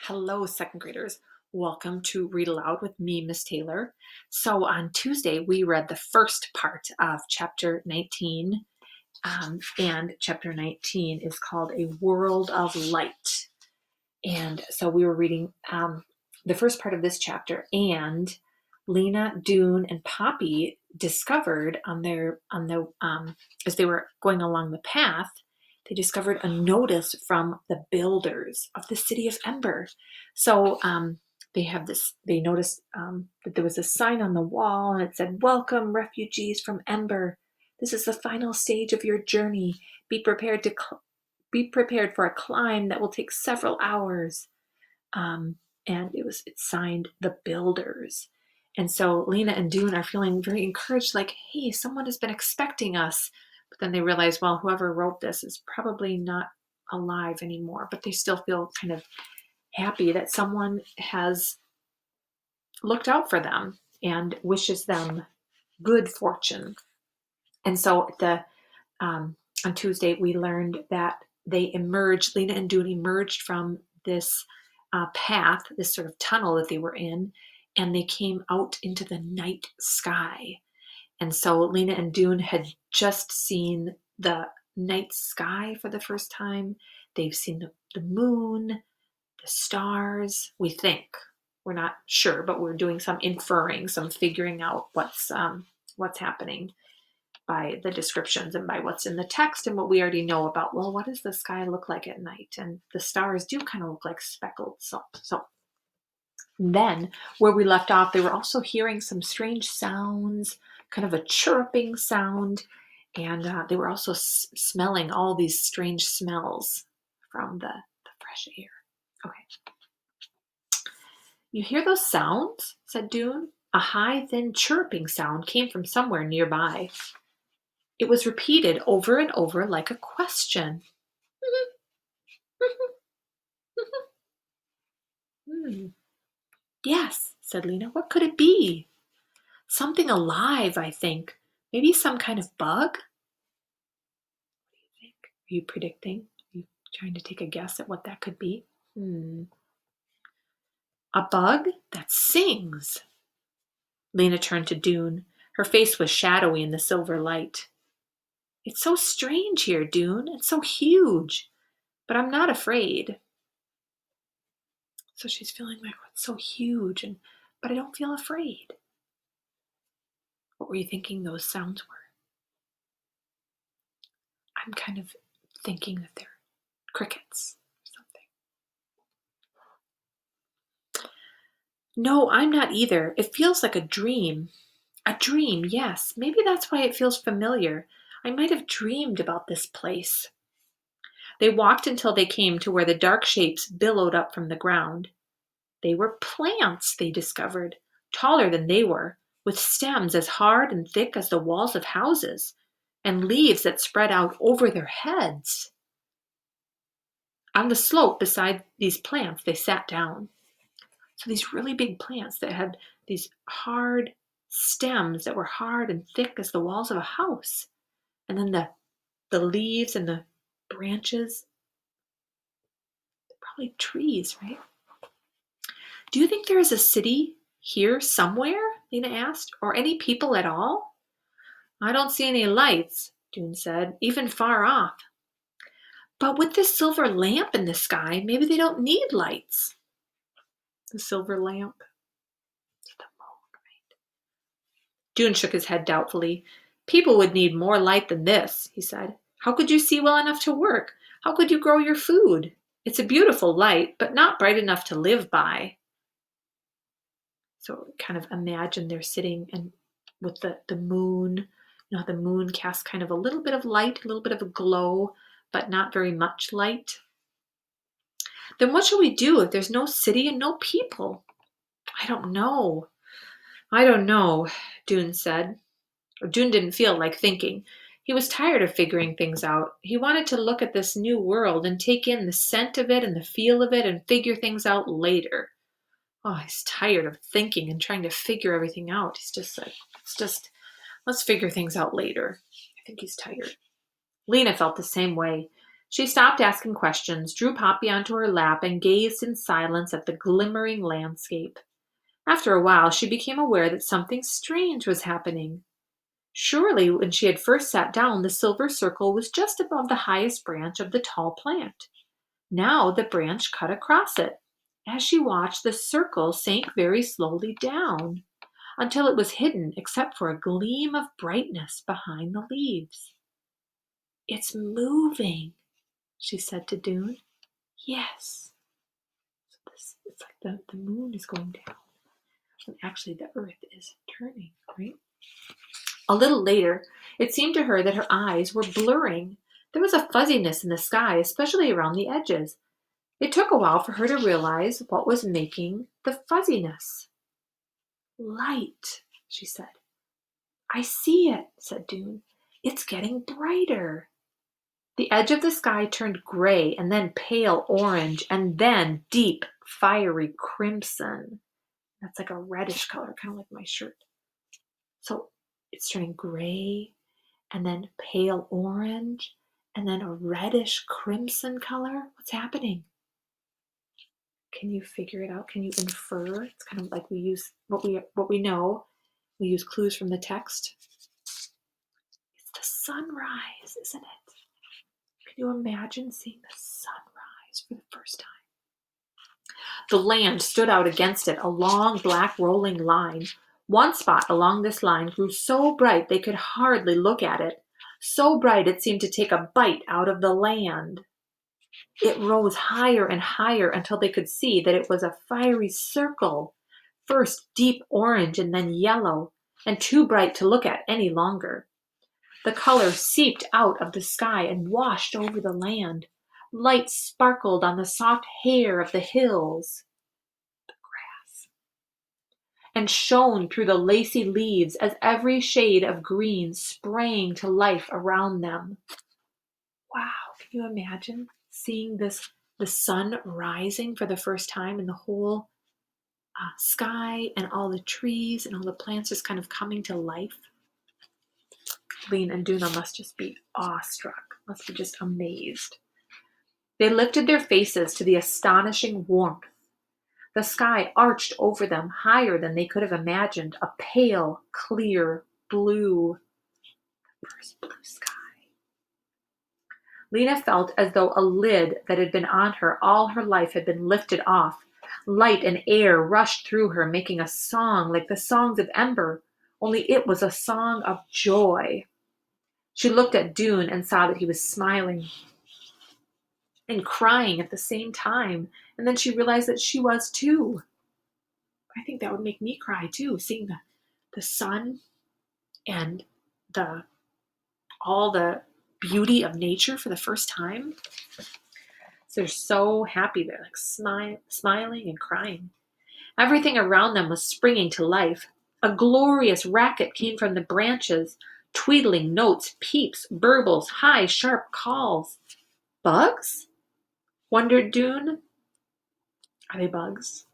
Hello, second graders. Welcome to Read Aloud with me, Miss Taylor. So on Tuesday, we read the first part of chapter 19, and chapter 19 is called A World of Light. And so we were reading the first part of this chapter, and Lena, Dune, and Poppy discovered as they were going along the path, they discovered a notice from the builders of the city of Ember. So they noticed that there was a sign on the wall, and it said, "Welcome, refugees from Ember. This is the final stage of your journey. Be prepared for a climb that will take several hours." And it signed the builders. And so Lena and Dune are feeling very encouraged, like, hey, someone has been expecting us. But then they realize, well, whoever wrote this is probably not alive anymore. But they still feel kind of happy that someone has looked out for them and wishes them good fortune. And so on Tuesday, we learned that Lena and Dune emerged from this path, this sort of tunnel that they were in, and they came out into the night sky. And so Lena and Dune had just seen the night sky for the first time. They've seen the moon, the stars, we think. We're not sure, but we're doing some inferring, some figuring out what's happening by the descriptions and by what's in the text and what we already know about, well, what does the sky look like at night? And the stars do kind of look like speckled salt. So then where we left off, they were also hearing some strange sounds, kind of a chirping sound. And they were also smelling all these strange smells from the fresh air. Okay. "You hear those sounds?" said Dune. A high, thin chirping sound came from somewhere nearby. It was repeated over and over like a question. Hmm. "Yes," said Lena. "What could it be?" "Something alive, I think. Maybe some kind of bug?" What do you think? Are you predicting? Are you trying to take a guess at what that could be? "A bug that sings." Lena turned to Dune. Her face was shadowy in the silver light. "It's so strange here, Dune. It's so huge. But I'm not afraid." So she's feeling like, it's so huge, but I don't feel afraid. What were you thinking those sounds were? I'm kind of thinking that they're crickets or something. "No, I'm not either. It feels like a dream." "A dream, yes. Maybe that's why it feels familiar. I might have dreamed about this place." They walked until they came to where the dark shapes billowed up from the ground. They were plants, they discovered, taller than they were, with stems as hard and thick as the walls of houses, and leaves that spread out over their heads. On the slope beside these plants, they sat down. So these really big plants that had these hard stems that were hard and thick as the walls of a house. And then the leaves and the branches, probably trees, right? "Do you think there is a city here somewhere?" Lena asked. "Or any people at all?" "I don't see any lights," Dune said, "even far off." "But with this silver lamp in the sky, maybe they don't need lights." The silver lamp. The moon, right? Dune shook his head doubtfully. "People would need more light than this," he said. "How could you see well enough to work? How could you grow your food? It's a beautiful light, but not bright enough to live by." So kind of imagine they're sitting and with the moon, the moon casts kind of a little bit of light, a little bit of a glow, but not very much light. "Then what shall we do if there's no city and no people?" "I don't know. I don't know," Dune said. Dune didn't feel like thinking. He was tired of figuring things out. He wanted to look at this new world and take in the scent of it and the feel of it and figure things out later. Oh, he's tired of thinking and trying to figure everything out. He's just like, let's figure things out later. I think he's tired. Lena felt the same way. She stopped asking questions, drew Poppy onto her lap, and gazed in silence at the glimmering landscape. After a while, she became aware that something strange was happening. Surely, when she had first sat down, the silver circle was just above the highest branch of the tall plant. Now the branch cut across it. As she watched, the circle sank very slowly down until it was hidden except for a gleam of brightness behind the leaves. "It's moving," she said to Dune. "Yes." So it's like the moon is going down. And actually, the earth is turning, right? A little later, it seemed to her that her eyes were blurring. There was a fuzziness in the sky, especially around the edges. It took a while for her to realize what was making the fuzziness. "Light," she said. "I see it," said Dune. "It's getting brighter." The edge of the sky turned gray and then pale orange and then deep, fiery crimson. That's like a reddish color, kind of like my shirt. So it's turning gray and then pale orange and then a reddish crimson color. What's happening? Can you figure it out? Can you infer? It's kind of like we use what we know. We use clues from the text. It's the sunrise, isn't it? Can you imagine seeing the sunrise for the first time? The land stood out against it, a long black rolling line. One spot along this line grew so bright they could hardly look at it. So bright it seemed to take a bite out of the land. It rose higher and higher until they could see that it was a fiery circle, first deep orange and then yellow, and too bright to look at any longer. The color seeped out of the sky and washed over the land. Light sparkled on the soft hair of the hills, grass, and shone through the lacy leaves as every shade of green sprang to life around them. Wow, can you imagine seeing the sun rising for the first time and the whole sky and all the trees and all the plants just kind of coming to life? Lean and Duna must just be awestruck, must be just amazed. They lifted their faces to the astonishing warmth. The sky arched over them higher than they could have imagined, a pale, clear blue, first blue sky. Lena felt as though a lid that had been on her all her life had been lifted off. Light and air rushed through her, making a song like the songs of Ember, only it was a song of joy. She looked at Dune and saw that he was smiling and crying at the same time, and then she realized that she was too. I think that would make me cry too, seeing the sun and the all the beauty of nature for the first time. So they're so happy. They're like smiling and crying. Everything around them was springing to life. A glorious racket came from the branches, tweedling notes, peeps, burbles, high, sharp calls. Bugs? Wondered Dune. Are they bugs?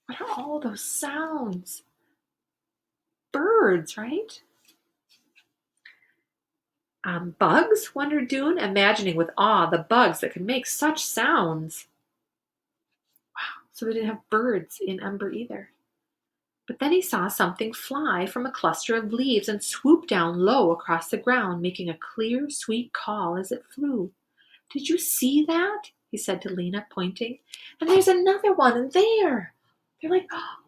What are all those sounds? Birds, right? Bugs? Wondered Dune, imagining with awe the bugs that could make such sounds. Wow, so they didn't have birds in Ember either. But then he saw something fly from a cluster of leaves and swoop down low across the ground, making a clear, sweet call as it flew. "Did you see that?" he said to Lena, pointing. "And there's another one there." They're like, "Oh,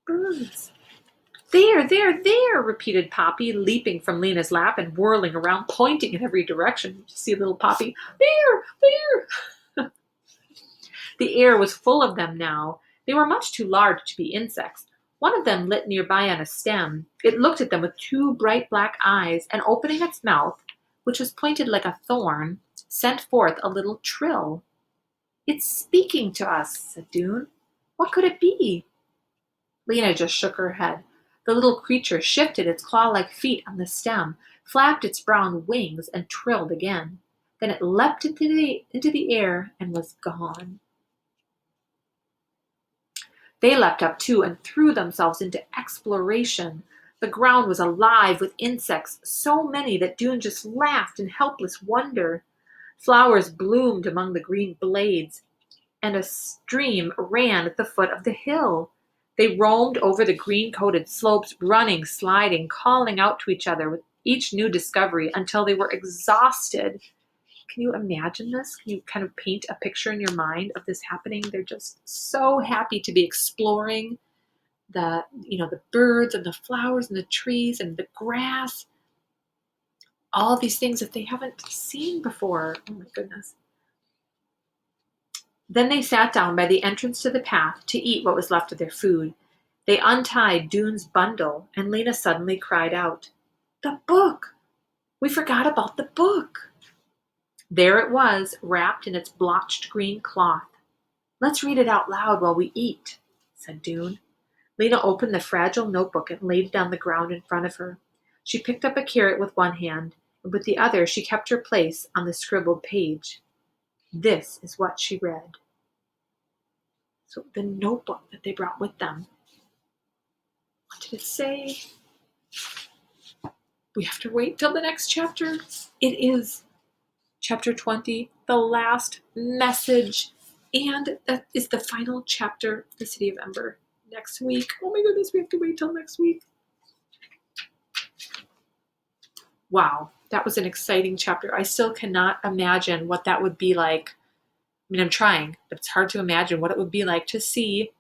birds." There, repeated Poppy, leaping from Lena's lap and whirling around, pointing in every direction. You see little Poppy, there. The air was full of them now. They were much too large to be insects. One of them lit nearby on a stem. It looked at them with two bright black eyes, and opening its mouth, which was pointed like a thorn, sent forth a little trill. "It's speaking to us," said Dune. "What could it be?" Lena just shook her head. The little creature shifted its claw-like feet on the stem, flapped its brown wings, and trilled again. Then it leapt into the air and was gone. They leapt up too and threw themselves into exploration. The ground was alive with insects, so many that Dune just laughed in helpless wonder. Flowers bloomed among the green blades, and a stream ran at the foot of the hill. They roamed over the green coated slopes, running, sliding, calling out to each other with each new discovery until they were exhausted. Can you imagine this? Can you kind of paint a picture in your mind of this happening? They're just so happy to be exploring the birds and the flowers and the trees and the grass, all of these things that they haven't seen before. Oh my goodness. Then they sat down by the entrance to the path to eat what was left of their food. They untied Dune's bundle, and Lena suddenly cried out, "The book! We forgot about the book!" There it was, wrapped in its blotched green cloth. "Let's read it out loud while we eat," said Dune. Lena opened the fragile notebook and laid it on the ground in front of her. She picked up a carrot with one hand, and with the other she kept her place on the scribbled page. This is what she read. So the notebook that they brought with them. What did it say? We have to wait till the next chapter. It is chapter 20, the last message. And that is the final chapter of the City of Ember. Next week. Oh my goodness, we have to wait till next week. Wow, that was an exciting chapter. I still cannot imagine what that would be like. I mean, I'm trying, but it's hard to imagine what it would be like to see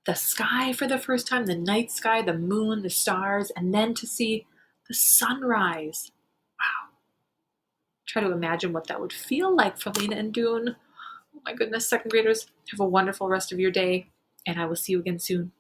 the sky for the first time, the night sky, the moon, the stars, and then to see the sunrise. Wow. Try to imagine what that would feel like for Lena and Dune. Oh my goodness, second graders, have a wonderful rest of your day, and I will see you again soon.